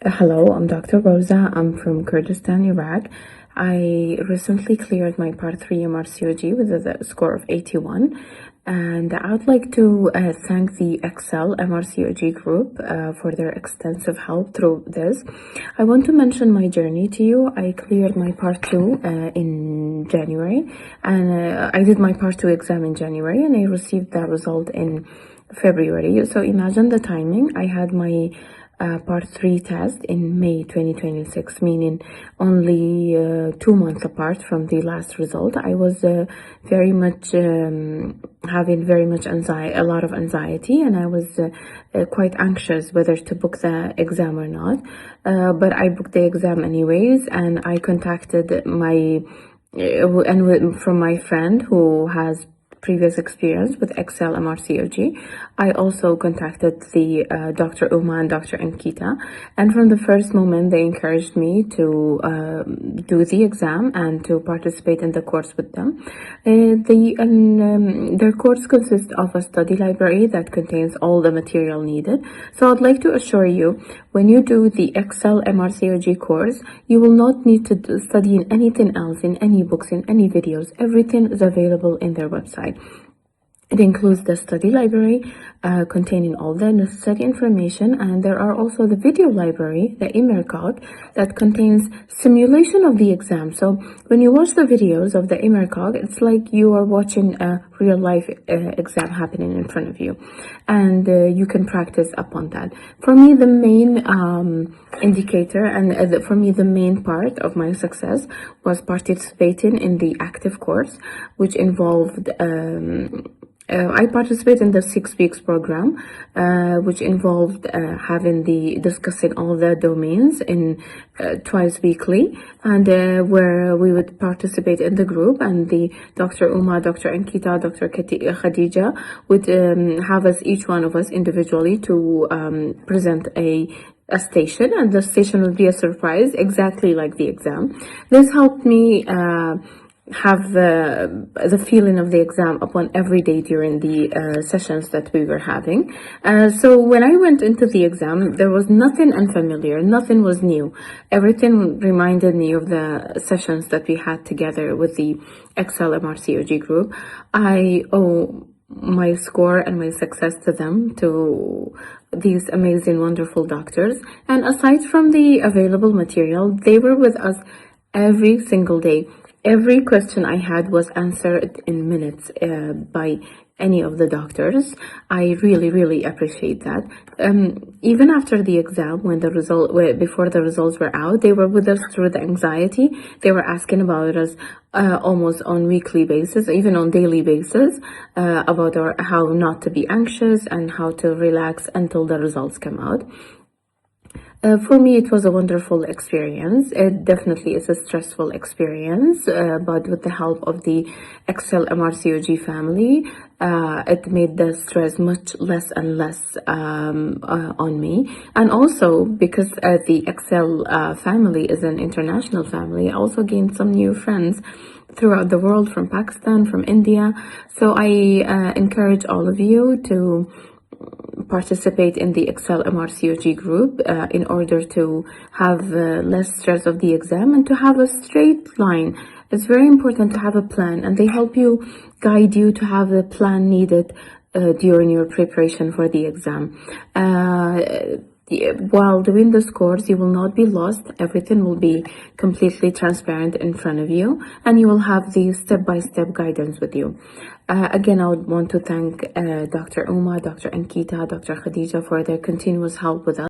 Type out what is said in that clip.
Hello, I'm Dr. Rosa. I'm from Kurdistan, Iraq. I recently cleared my Part 3 MRCOG with a score of 81. And I would like to thank the Excel MRCOG group for their extensive help through this. I want to mention my journey to you. I cleared my Part 2 in January, and I did my Part 2 exam in January, and I received that result in February. So imagine the timing. I had my Part 3 test in May 2026, meaning only 2 months apart from the last result. I was very much having very much anxiety, a lot of anxiety, and I was quite anxious whether to book the exam or not. But I booked the exam anyways, and I contacted my from my friend who has previous experience with Excel MRCOG. I also contacted the Dr. Uma and Dr. Ankita, and from the first moment they encouraged me to do the exam and to participate in the course with them. Their course consists of a study library that contains all the material needed. So I'd like to assure you, when you do the Excel MRCOG course, you will not need to study in anything else, in any books, in any videos. Everything is available in their website. It includes the study library containing all the necessary information, and there are also the video library, the MRCOG, that contains simulation of the exam. So when you watch the videos of the MRCOG, it's like you are watching a real life exam happening in front of you, and you can practice upon that. For me, the main indicator and for me the main part of my success was participating in the active course, which involved I participated in the 6 weeks program, which involved discussing all the domains in twice weekly, and where we would participate in the group, and the Dr. Uma, Dr. Ankita, Dr. Khadija would have us, each one of us individually, to present a station, and the station would be a surprise, exactly like the exam. This helped me have the feeling of the exam upon every day during the sessions that we were having. So when I went into the exam, there was nothing unfamiliar, nothing was new. Everything reminded me of the sessions that we had together with the Excel MRCOG group. I owe my score and my success to them, to these amazing, wonderful doctors. And aside from the available material, they were with us every single day. Every question I had was answered in minutes by any of the doctors. I really appreciate that. Even after the exam, before the results were out, they were with us through the anxiety. They were asking about us almost on weekly basis, even on daily basis, about how not to be anxious and how to relax until the results come out. For me, it was a wonderful experience. It definitely is a stressful experience, but with the help of the Excel MRCOG family, it made the stress much less and less on me. And also, because the Excel family is an international family, I also gained some new friends throughout the world, from Pakistan, from India. So I encourage all of you to participate in the Excel MRCOG group in order to have less stress of the exam and to have a straight line. It's very important to have a plan, and they help you, guide you to have the plan needed during your preparation for the exam. While doing this course, you will not be lost. Everything will be completely transparent in front of you, and you will have the step-by-step guidance with you. Again, I would want to thank Dr. Uma, Dr. Ankita, Dr. Khadija for their continuous help with us.